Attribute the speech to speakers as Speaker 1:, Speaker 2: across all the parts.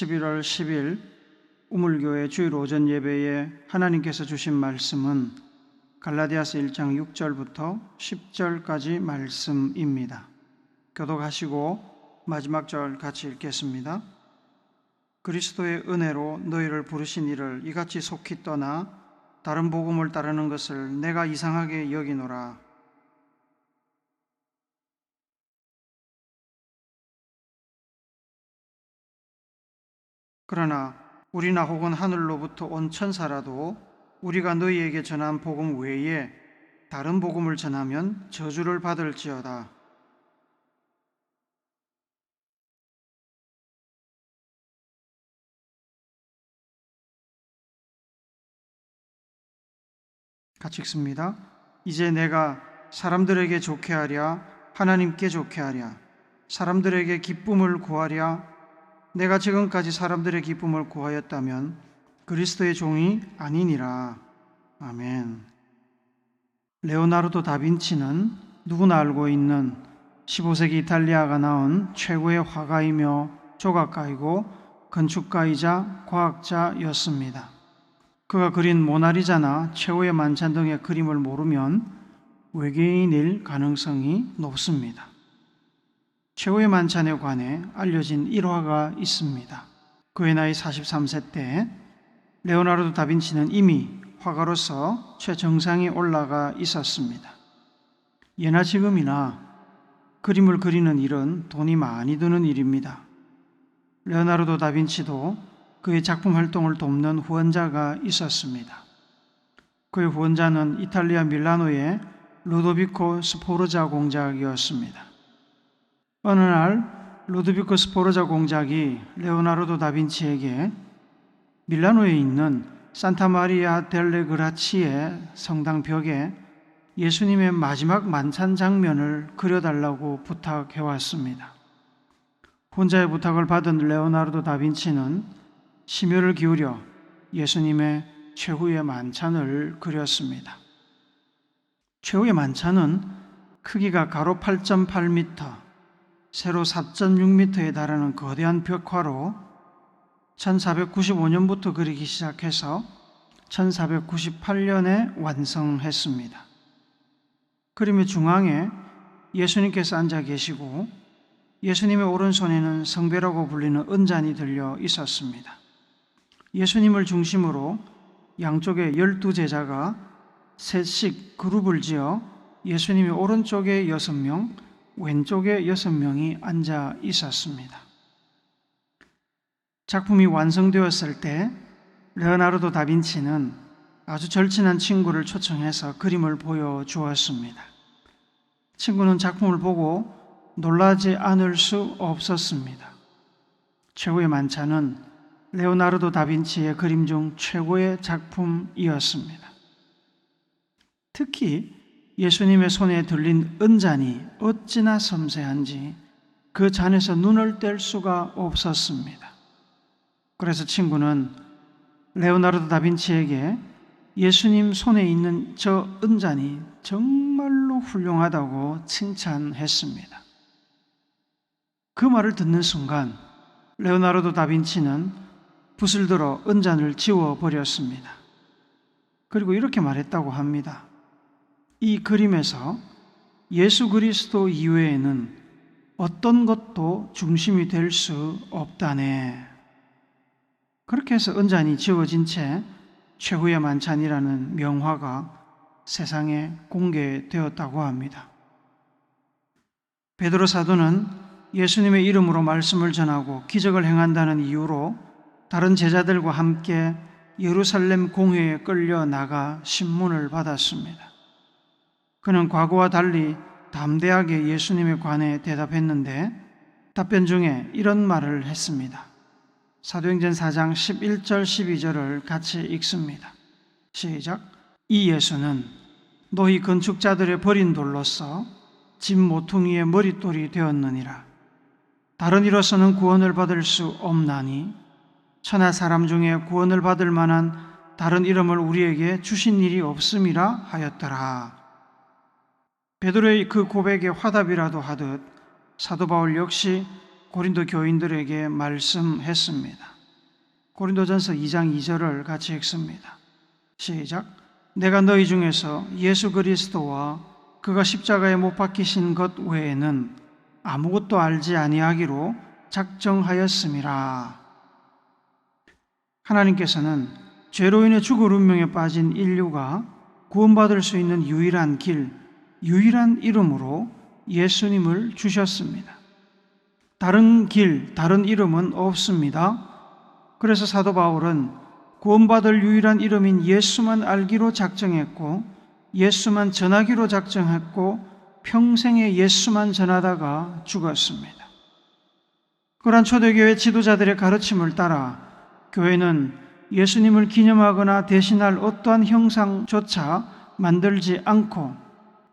Speaker 1: 11월 10일 우물교회 주일 오전 예배에 하나님께서 주신 말씀은 갈라디아서 1장 6절부터 10절까지 말씀입니다. 교독하시고 마지막 절 같이 읽겠습니다. 그리스도의 은혜로 너희를 부르신 이를 이같이 속히 떠나 다른 복음을 따르는 것을 내가 이상하게 여기노라. 그러나 우리나 혹은 하늘로부터 온 천사라도 우리가 너희에게 전한 복음 외에 다른 복음을 전하면 저주를 받을지어다. 같이 읽습니다. 이제 내가 사람들에게 좋게 하랴 하나님께 좋게 하랴 사람들에게 기쁨을 구하랴 내가 지금까지 사람들의 기쁨을 구하였다면 그리스도의 종이 아니니라. 아멘. 레오나르도 다빈치는 누구나 알고 있는 15세기 이탈리아가 낳은 최고의 화가이며 조각가이고 건축가이자 과학자였습니다. 그가 그린 모나리자나 최후의 만찬 등의 그림을 모르면 외계인일 가능성이 높습니다. 최후의 만찬에 관해 알려진 일화가 있습니다. 그의 나이 43세 때 레오나르도 다빈치는 이미 화가로서 최정상에 올라가 있었습니다. 예나 지금이나 그림을 그리는 일은 돈이 많이 드는 일입니다. 레오나르도 다빈치도 그의 작품 활동을 돕는 후원자가 있었습니다. 그의 후원자는 이탈리아 밀라노의 루도비코 스포르자 공작이었습니다. 어느 날 루도비코 스포르자 공작이 레오나르도 다빈치에게 밀라노에 있는 산타 마리아 델레 그라치의 성당 벽에 예수님의 마지막 만찬 장면을 그려달라고 부탁해왔습니다. 혼자의 부탁을 받은 레오나르도 다빈치는 심혈을 기울여 예수님의 최후의 만찬을 그렸습니다. 최후의 만찬은 크기가 가로 8.8m, 세로 4.6m에 달하는 거대한 벽화로 1495년부터 그리기 시작해서 1498년에 완성했습니다. 그림의 중앙에 예수님께서 앉아 계시고 예수님의 오른손에는 성배라고 불리는 은잔이 들려 있었습니다. 예수님을 중심으로 양쪽에 12제자가 셋씩 그룹을 지어 예수님의 오른쪽에 6명, 왼쪽에 6명이 앉아 있었습니다. 작품이 완성되었을 때 레오나르도 다빈치는 아주 절친한 친구를 초청해서 그림을 보여주었습니다. 친구는 작품을 보고 놀라지 않을 수 없었습니다. 최후의 만찬은 레오나르도 다빈치의 그림 중 최고의 작품이었습니다. 특히 예수님의 손에 들린 은잔이 어찌나 섬세한지 그 잔에서 눈을 뗄 수가 없었습니다. 그래서 친구는 레오나르도 다빈치에게 예수님 손에 있는 저 은잔이 정말로 훌륭하다고 칭찬했습니다. 그 말을 듣는 순간 레오나르도 다빈치는 붓을 들어 은잔을 지워버렸습니다. 그리고 이렇게 말했다고 합니다. 이 그림에서 예수 그리스도 이외에는 어떤 것도 중심이 될 수 없다네. 그렇게 해서 은잔이 지워진 채 최후의 만찬이라는 명화가 세상에 공개되었다고 합니다. 베드로 사도는 예수님의 이름으로 말씀을 전하고 기적을 행한다는 이유로 다른 제자들과 함께 예루살렘 공회에 끌려 나가 신문을 받았습니다. 그는 과거와 달리 담대하게 예수님에 관해 대답했는데 답변 중에 이런 말을 했습니다. 사도행전 4장 11절 12절을 같이 읽습니다. 시작. 이 예수는 너희 건축자들의 버린 돌로서 집 모퉁이의 머릿돌이 되었느니라. 다른 이로서는 구원을 받을 수 없나니 천하 사람 중에 구원을 받을 만한 다른 이름을 우리에게 주신 일이 없음이라 하였더라. 베드로의 그 고백에 화답이라도 하듯 사도 바울 역시 고린도 교인들에게 말씀했습니다. 고린도전서 2장 2절을 같이 읽습니다. 시작. 내가 너희 중에서 예수 그리스도와 그가 십자가에 못 박히신 것 외에는 아무것도 알지 아니하기로 작정하였음이라. 하나님께서는 죄로 인해 죽을 운명에 빠진 인류가 구원받을 수 있는 유일한 길, 유일한 이름으로 예수님을 주셨습니다. 다른 길, 다른 이름은 없습니다. 그래서 사도 바울은 구원받을 유일한 이름인 예수만 알기로 작정했고, 예수만 전하기로 작정했고, 평생에 예수만 전하다가 죽었습니다. 그러한 초대교회 지도자들의 가르침을 따라 교회는 예수님을 기념하거나 대신할 어떠한 형상조차 만들지 않고,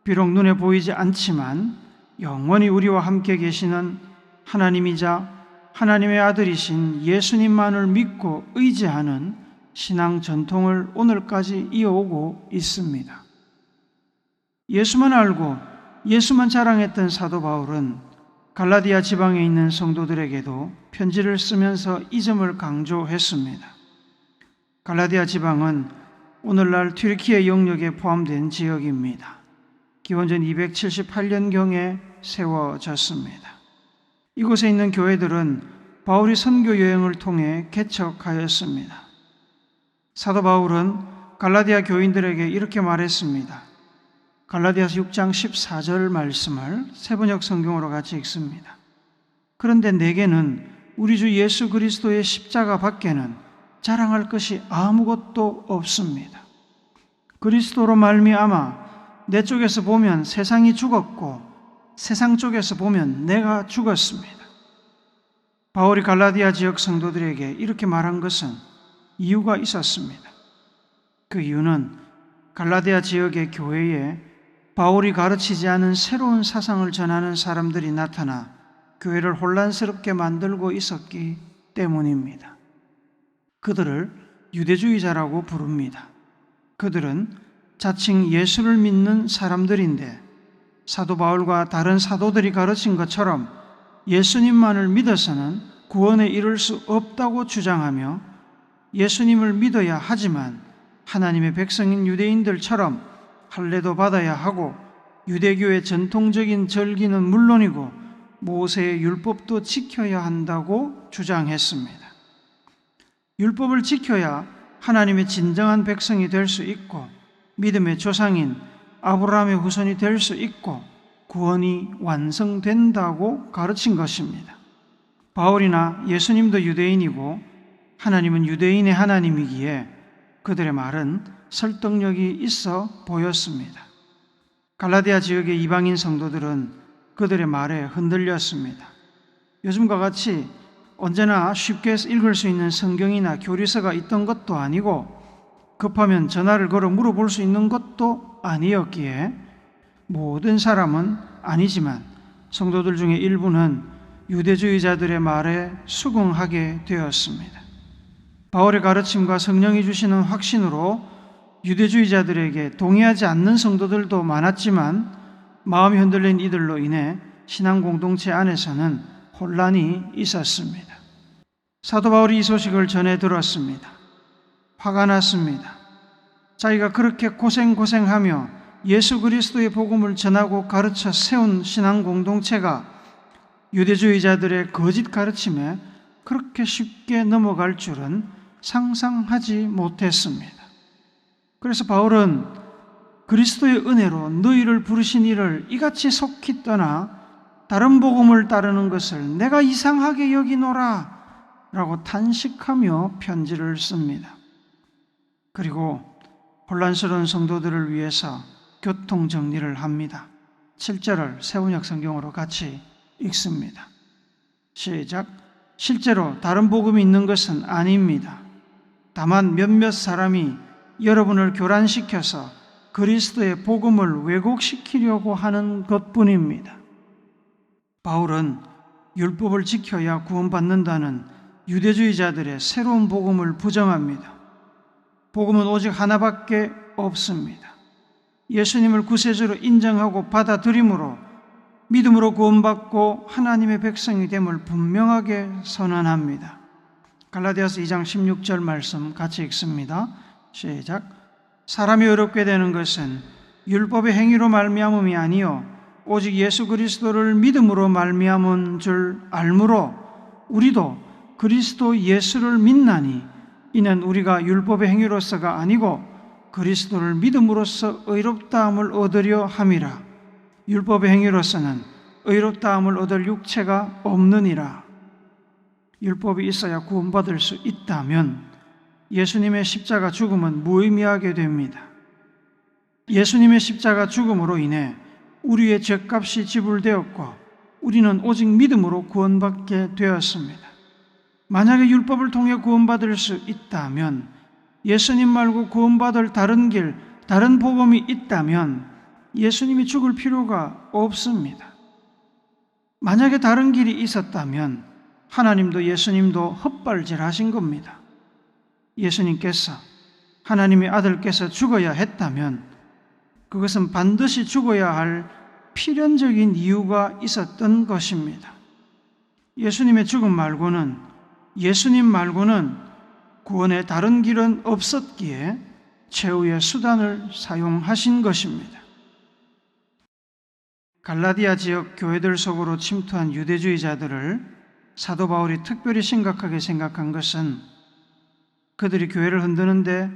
Speaker 1: 비록 눈에 보이지 않지만 영원히 우리와 함께 계시는 하나님이자 하나님의 아들이신 예수님만을 믿고 의지하는 신앙 전통을 오늘까지 이어오고 있습니다. 예수만 알고 예수만 자랑했던 사도 바울은 갈라디아 지방에 있는 성도들에게도 편지를 쓰면서 이 점을 강조했습니다. 갈라디아 지방은 오늘날 튀르키예 영역에 포함된 지역입니다. 기원전 278년경에 세워졌습니다. 이곳에 있는 교회들은 바울이 선교 여행을 통해 개척하였습니다. 사도 바울은 갈라디아 교인들에게 이렇게 말했습니다. 갈라디아서 6장 14절 말씀을 세번역 성경으로 같이 읽습니다. 그런데 내게는 우리 주 예수 그리스도의 십자가 밖에는 자랑할 것이 아무것도 없습니다. 그리스도로 말미암아 내 쪽에서 보면 세상이 죽었고 세상 쪽에서 보면 내가 죽었습니다. 바울이 갈라디아 지역 성도들에게 이렇게 말한 것은 이유가 있었습니다. 그 이유는 갈라디아 지역의 교회에 바울이 가르치지 않은 새로운 사상을 전하는 사람들이 나타나 교회를 혼란스럽게 만들고 있었기 때문입니다. 그들을 유대주의자라고 부릅니다. 그들은 자칭 예수를 믿는 사람들인데 사도 바울과 다른 사도들이 가르친 것처럼 예수님만을 믿어서는 구원에 이를 수 없다고 주장하며 예수님을 믿어야 하지만 하나님의 백성인 유대인들처럼 할례도 받아야 하고 유대교의 전통적인 절기는 물론이고 모세의 율법도 지켜야 한다고 주장했습니다. 율법을 지켜야 하나님의 진정한 백성이 될 수 있고 믿음의 조상인 아브라함의 후손이 될 수 있고 구원이 완성된다고 가르친 것입니다. 바울이나 예수님도 유대인이고 하나님은 유대인의 하나님이기에 그들의 말은 설득력이 있어 보였습니다. 갈라디아 지역의 이방인 성도들은 그들의 말에 흔들렸습니다. 요즘과 같이 언제나 쉽게 읽을 수 있는 성경이나 교리서가 있던 것도 아니고 급하면 전화를 걸어 물어볼 수 있는 것도 아니었기에 모든 사람은 아니지만 성도들 중에 일부는 유대주의자들의 말에 수긍하게 되었습니다. 바울의 가르침과 성령이 주시는 확신으로 유대주의자들에게 동의하지 않는 성도들도 많았지만 마음이 흔들린 이들로 인해 신앙 공동체 안에서는 혼란이 있었습니다. 사도 바울이 이 소식을 전해 들었습니다. 화가 났습니다. 자기가 그렇게 고생하며 예수 그리스도의 복음을 전하고 가르쳐 세운 신앙 공동체가 유대주의자들의 거짓 가르침에 그렇게 쉽게 넘어갈 줄은 상상하지 못했습니다. 그래서 바울은 그리스도의 은혜로 너희를 부르신 이를 이같이 속히 떠나 다른 복음을 따르는 것을 내가 이상하게 여기노라 라고 탄식하며 편지를 씁니다. 그리고 혼란스러운 성도들을 위해서 교통정리를 합니다. 7절을 세번역 성경으로 같이 읽습니다. 시작. 실제로 다른 복음이 있는 것은 아닙니다. 다만 몇몇 사람이 여러분을 교란시켜서 그리스도의 복음을 왜곡시키려고 하는 것뿐입니다. 바울은 율법을 지켜야 구원받는다는 유대주의자들의 새로운 복음을 부정합니다. 복음은 오직 하나밖에 없습니다. 예수님을 구세주로 인정하고 받아들임으로 믿음으로 구원받고 하나님의 백성이 됨을 분명하게 선언합니다. 갈라디아서 2장 16절 말씀 같이 읽습니다. 시작. 사람이 의롭게 되는 것은 율법의 행위로 말미암음이 아니요 오직 예수 그리스도를 믿음으로 말미암은 줄 알므로 우리도 그리스도 예수를 믿나니 이는 우리가 율법의 행위로서가 아니고 그리스도를 믿음으로써 의롭다함을 얻으려 함이라. 율법의 행위로서는 의롭다함을 얻을 육체가 없느니라. 율법이 있어야 구원받을 수 있다면 예수님의 십자가 죽음은 무의미하게 됩니다. 예수님의 십자가 죽음으로 인해 우리의 죄값이 지불되었고 우리는 오직 믿음으로 구원받게 되었습니다. 만약에 율법을 통해 구원받을 수 있다면, 예수님 말고 구원받을 다른 길, 다른 복음이 있다면 예수님이 죽을 필요가 없습니다. 만약에 다른 길이 있었다면 하나님도 예수님도 헛발질하신 겁니다. 예수님께서, 하나님의 아들께서 죽어야 했다면 그것은 반드시 죽어야 할 필연적인 이유가 있었던 것입니다. 예수님의 죽음 말고는, 예수님 말고는 구원의 다른 길은 없었기에 최후의 수단을 사용하신 것입니다. 갈라디아 지역 교회들 속으로 침투한 유대주의자들을 사도 바울이 특별히 심각하게 생각한 것은 그들이 교회를 흔드는데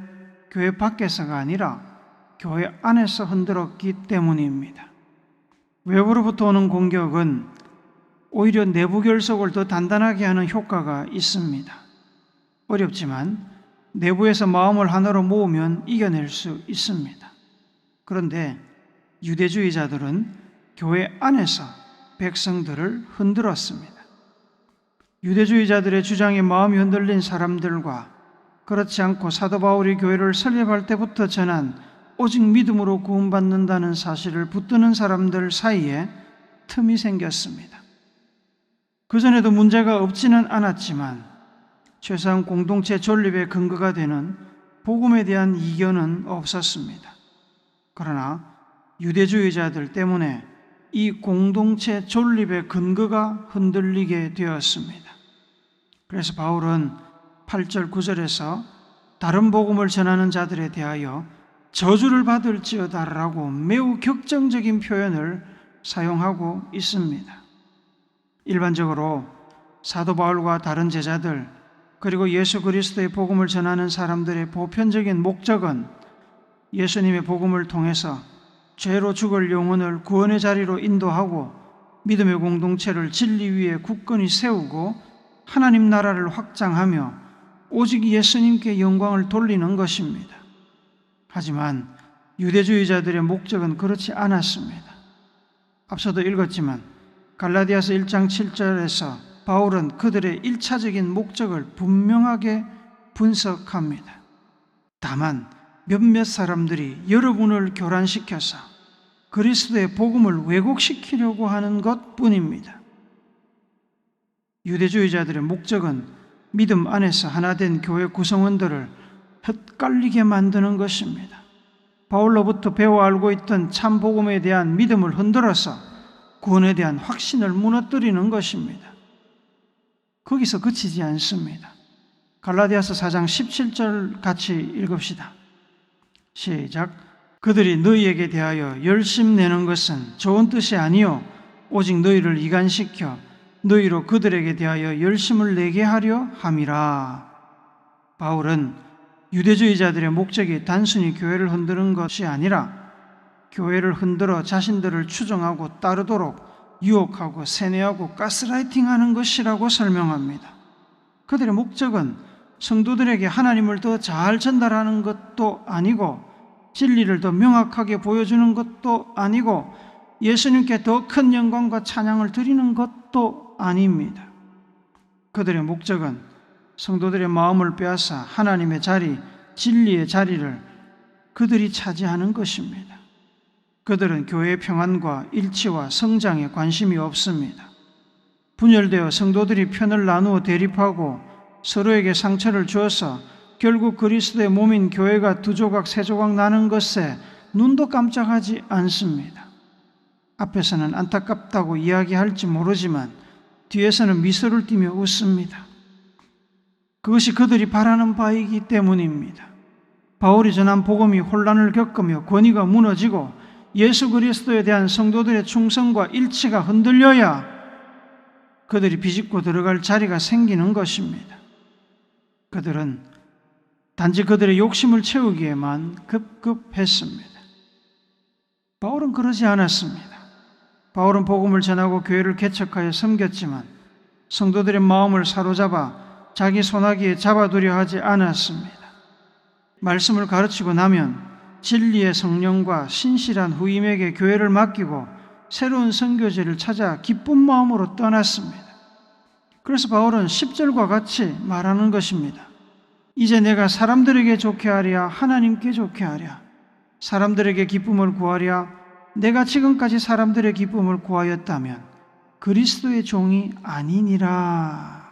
Speaker 1: 교회 밖에서가 아니라 교회 안에서 흔들었기 때문입니다. 외부로부터 오는 공격은 오히려 내부 결속을 더 단단하게 하는 효과가 있습니다. 어렵지만 내부에서 마음을 하나로 모으면 이겨낼 수 있습니다. 그런데 유대주의자들은 교회 안에서 백성들을 흔들었습니다. 유대주의자들의 주장에 마음이 흔들린 사람들과 그렇지 않고 사도 바울이 교회를 설립할 때부터 전한 오직 믿음으로 구원받는다는 사실을 붙드는 사람들 사이에 틈이 생겼습니다. 그전에도 문제가 없지는 않았지만 최소한 공동체 존립의 근거가 되는 복음에 대한 이견은 없었습니다. 그러나 유대주의자들 때문에 이 공동체 존립의 근거가 흔들리게 되었습니다. 그래서 바울은 8절 9절에서 다른 복음을 전하는 자들에 대하여 저주를 받을지어다라고 매우 격정적인 표현을 사용하고 있습니다. 일반적으로 사도 바울과 다른 제자들 그리고 예수 그리스도의 복음을 전하는 사람들의 보편적인 목적은 예수님의 복음을 통해서 죄로 죽을 영혼을 구원의 자리로 인도하고 믿음의 공동체를 진리 위에 굳건히 세우고 하나님 나라를 확장하며 오직 예수님께 영광을 돌리는 것입니다. 하지만 유대주의자들의 목적은 그렇지 않았습니다. 앞서도 읽었지만 갈라디아서 1장 7절에서 바울은 그들의 1차적인 목적을 분명하게 분석합니다. 다만 몇몇 사람들이 여러분을 교란시켜서 그리스도의 복음을 왜곡시키려고 하는 것뿐입니다. 유대주의자들의 목적은 믿음 안에서 하나된 교회 구성원들을 헷갈리게 만드는 것입니다. 바울로부터 배워 알고 있던 참 복음에 대한 믿음을 흔들어서 구원에 대한 확신을 무너뜨리는 것입니다. 거기서 그치지 않습니다. 갈라디아서 4장 17절 같이 읽읍시다. 시작. 그들이 너희에게 대하여 열심내는 것은 좋은 뜻이 아니요 오직 너희를 이간시켜 너희로 그들에게 대하여 열심을 내게 하려 함이라. 바울은 유대주의자들의 목적이 단순히 교회를 흔드는 것이 아니라 교회를 흔들어 자신들을 추종하고 따르도록 유혹하고 세뇌하고 가스라이팅하는 것이라고 설명합니다. 그들의 목적은 성도들에게 하나님을 더 잘 전달하는 것도 아니고 진리를 더 명확하게 보여주는 것도 아니고 예수님께 더 큰 영광과 찬양을 드리는 것도 아닙니다. 그들의 목적은 성도들의 마음을 빼앗아 하나님의 자리, 진리의 자리를 그들이 차지하는 것입니다. 그들은 교회의 평안과 일치와 성장에 관심이 없습니다. 분열되어 성도들이 편을 나누어 대립하고 서로에게 상처를 주어서 결국 그리스도의 몸인 교회가 두 조각, 세 조각 나는 것에 눈도 깜짝하지 않습니다. 앞에서는 안타깝다고 이야기할지 모르지만 뒤에서는 미소를 띠며 웃습니다. 그것이 그들이 바라는 바이기 때문입니다. 바울이 전한 복음이 혼란을 겪으며 권위가 무너지고 예수 그리스도에 대한 성도들의 충성과 일치가 흔들려야 그들이 비집고 들어갈 자리가 생기는 것입니다. 그들은 단지 그들의 욕심을 채우기에만 급급했습니다. 바울은 그러지 않았습니다. 바울은 복음을 전하고 교회를 개척하여 섬겼지만 성도들의 마음을 사로잡아 자기 손아귀에 잡아두려 하지 않았습니다. 말씀을 가르치고 나면 진리의 성령과 신실한 후임에게 교회를 맡기고 새로운 선교지를 찾아 기쁜 마음으로 떠났습니다. 그래서 바울은 10절과 같이 말하는 것입니다. 이제 내가 사람들에게 좋게 하랴 하나님께 좋게 하랴, 사람들에게 기쁨을 구하랴, 내가 지금까지 사람들의 기쁨을 구하였다면 그리스도의 종이 아니니라.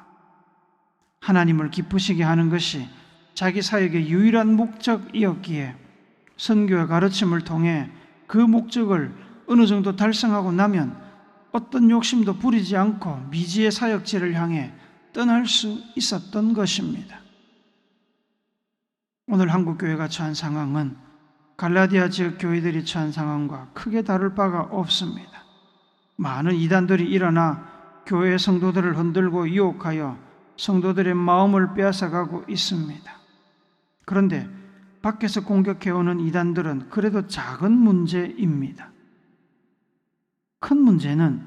Speaker 1: 하나님을 기쁘시게 하는 것이 자기 사역의 유일한 목적이었기에 선교의 가르침을 통해 그 목적을 어느 정도 달성하고 나면 어떤 욕심도 부리지 않고 미지의 사역지를 향해 떠날 수 있었던 것입니다. 오늘 한국교회가 처한 상황은 갈라디아 지역 교회들이 처한 상황과 크게 다를 바가 없습니다. 많은 이단들이 일어나 교회 성도들을 흔들고 유혹하여 성도들의 마음을 빼앗아가고 있습니다. 그런데 밖에서 공격해오는 이단들은 그래도 작은 문제입니다. 큰 문제는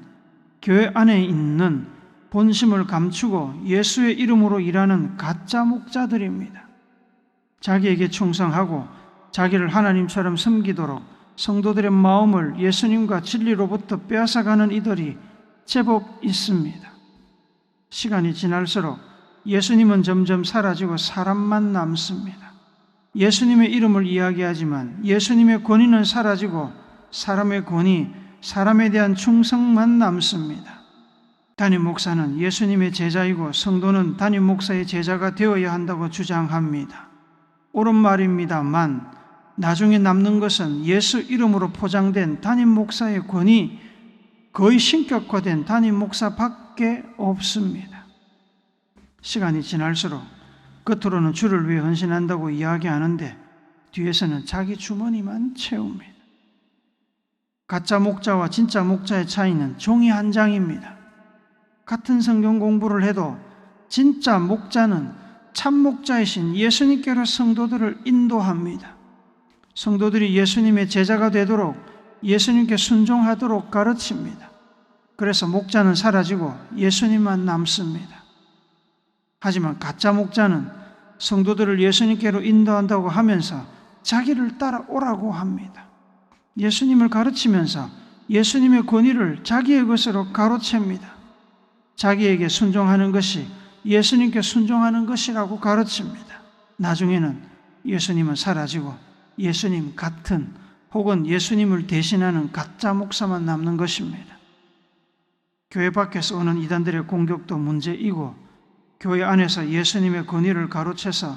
Speaker 1: 교회 안에 있는 본심을 감추고 예수의 이름으로 일하는 가짜 목자들입니다. 자기에게 충성하고 자기를 하나님처럼 섬기도록 성도들의 마음을 예수님과 진리로부터 빼앗아가는 이들이 제법 있습니다. 시간이 지날수록 예수님은 점점 사라지고 사람만 남습니다. 예수님의 이름을 이야기하지만 예수님의 권위는 사라지고 사람의 권위, 사람에 대한 충성만 남습니다. 담임 목사는 예수님의 제자이고 성도는 담임 목사의 제자가 되어야 한다고 주장합니다. 옳은 말입니다만 나중에 남는 것은 예수 이름으로 포장된 담임 목사의 권위, 거의 신격화된 담임 목사밖에 없습니다. 시간이 지날수록 겉으로는 주를 위해 헌신한다고 이야기하는데 뒤에서는 자기 주머니만 채웁니다. 가짜 목자와 진짜 목자의 차이는 종이 한 장입니다. 같은 성경 공부를 해도 진짜 목자는 참 목자이신 예수님께로 성도들을 인도합니다. 성도들이 예수님의 제자가 되도록 예수님께 순종하도록 가르칩니다. 그래서 목자는 사라지고 예수님만 남습니다. 하지만 가짜 목자는 성도들을 예수님께로 인도한다고 하면서 자기를 따라오라고 합니다. 예수님을 가르치면서 예수님의 권위를 자기의 것으로 가로챕니다. 자기에게 순종하는 것이 예수님께 순종하는 것이라고 가르칩니다. 나중에는 예수님은 사라지고 예수님 같은 혹은 예수님을 대신하는 가짜 목사만 남는 것입니다. 교회 밖에서 오는 이단들의 공격도 문제이고 교회 안에서 예수님의 권위를 가로채서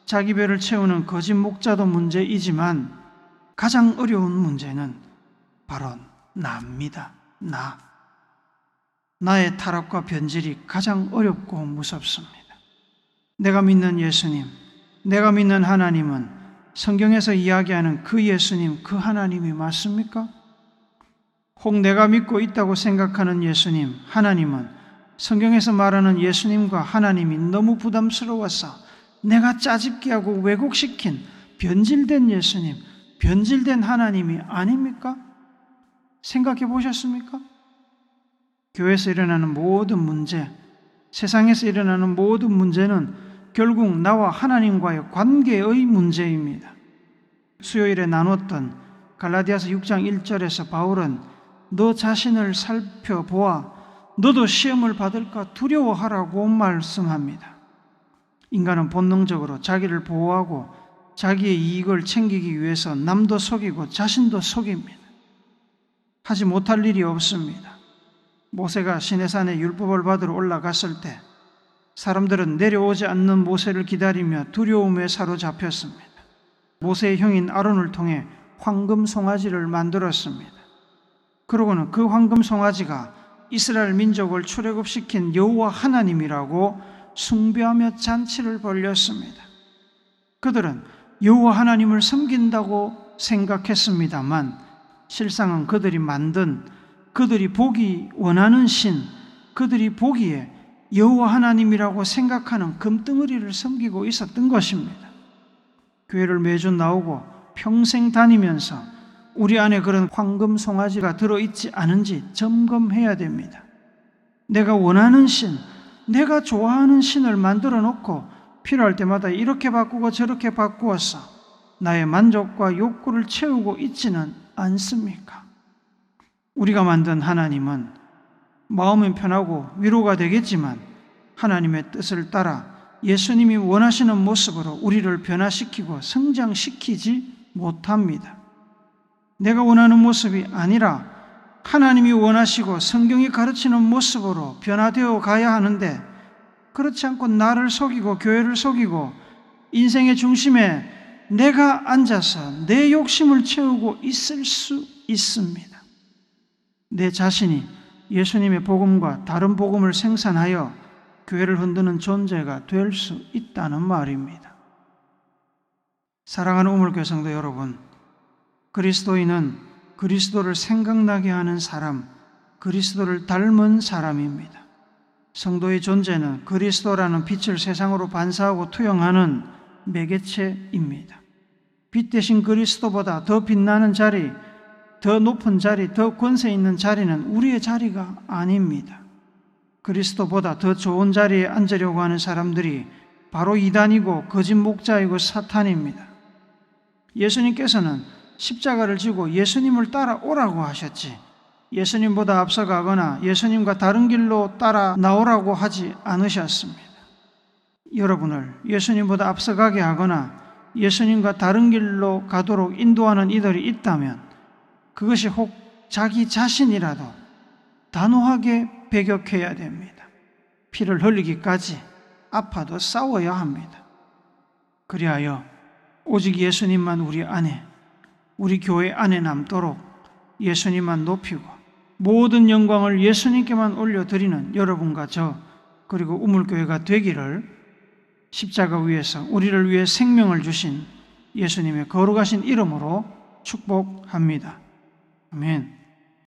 Speaker 1: 자기 배를 채우는 거짓 목자도 문제이지만 가장 어려운 문제는 바로 나입니다. 나의 타락과 변질이 가장 어렵고 무섭습니다. 내가 믿는 예수님, 내가 믿는 하나님은 성경에서 이야기하는 그 예수님, 그 하나님이 맞습니까? 혹 내가 믿고 있다고 생각하는 예수님, 하나님은 성경에서 말하는 예수님과 하나님이 너무 부담스러워서 내가 짜집기 하고 왜곡시킨 변질된 예수님, 변질된 하나님이 아닙니까? 생각해 보셨습니까? 교회에서 일어나는 모든 문제, 세상에서 일어나는 모든 문제는 결국 나와 하나님과의 관계의 문제입니다. 수요일에 나눴던 갈라디아서 6장 1절에서 바울은 너 자신을 살펴보아 너도 시험을 받을까 두려워하라고 말씀합니다. 인간은 본능적으로 자기를 보호하고 자기의 이익을 챙기기 위해서 남도 속이고 자신도 속입니다. 하지 못할 일이 없습니다. 모세가 시내산에 율법을 받으러 올라갔을 때 사람들은 내려오지 않는 모세를 기다리며 두려움에 그러고는 그 황금 송아지가 이스라엘 민족을 출애굽시킨 여호와 하나님이라고 숭배하며 잔치를 벌였습니다. 그들은 여호와 하나님을 섬긴다고 생각했습니다만 실상은 그들이 만든, 그들이 보기 원하는 신, 그들이 보기에 여호와 하나님이라고 생각하는 금덩어리를 섬기고 있었던 것입니다. 교회를 매주 나오고 평생 다니면서 우리 안에 그런 황금 송아지가 들어있지 않은지 점검해야 됩니다. 내가 원하는 신, 내가 좋아하는 신을 만들어 놓고 필요할 때마다 이렇게 바꾸고 저렇게 바꾸어서 나의 만족과 욕구를 채우고 있지는 않습니까? 우리가 만든 하나님은 마음은 편하고 위로가 되겠지만 하나님의 뜻을 따라 예수님이 원하시는 모습으로 우리를 변화시키고 성장시키지 못합니다. 내가 원하는 모습이 아니라 하나님이 원하시고 성경이 가르치는 모습으로 변화되어 가야 하는데, 그렇지 않고 나를 속이고 교회를 속이고 인생의 중심에 내가 앉아서 내 욕심을 채우고 있을 수 있습니다. 내 자신이 예수님의 복음과 다른 복음을 생산하여 교회를 흔드는 존재가 될 수 있다는 말입니다. 사랑하는 우물교회 성도 여러분, 그리스도인은 그리스도를 생각나게 하는 사람, 그리스도를 닮은 사람입니다. 성도의 존재는 그리스도라는 빛을 세상으로 반사하고 투영하는 매개체입니다. 빛 대신 그리스도보다 더 빛나는 자리, 더 높은 자리, 더 권세 있는 자리는 우리의 자리가 아닙니다. 그리스도보다 더 좋은 자리에 앉으려고 하는 사람들이 바로 이단이고 거짓 목자이고 사탄입니다. 예수님께서는 십자가를 지고 예수님을 따라오라고 하셨지, 예수님보다 앞서가거나 예수님과 다른 길로 따라 나오라고 하지 않으셨습니다. 여러분을 예수님보다 앞서가게 하거나 예수님과 다른 길로 가도록 인도하는 이들이 있다면 그것이 혹 자기 자신이라도 단호하게 배격해야 됩니다. 피를 흘리기까지 아파도 싸워야 합니다. 그리하여 오직 예수님만 우리 안에, 우리 교회 안에 남도록 예수님만 높이고 모든 영광을 예수님께만 올려드리는 여러분과 저, 그리고 우물교회가 되기를 십자가 위에서 우리를 위해 생명을 주신 예수님의 거룩하신 이름으로 축복합니다. 아멘.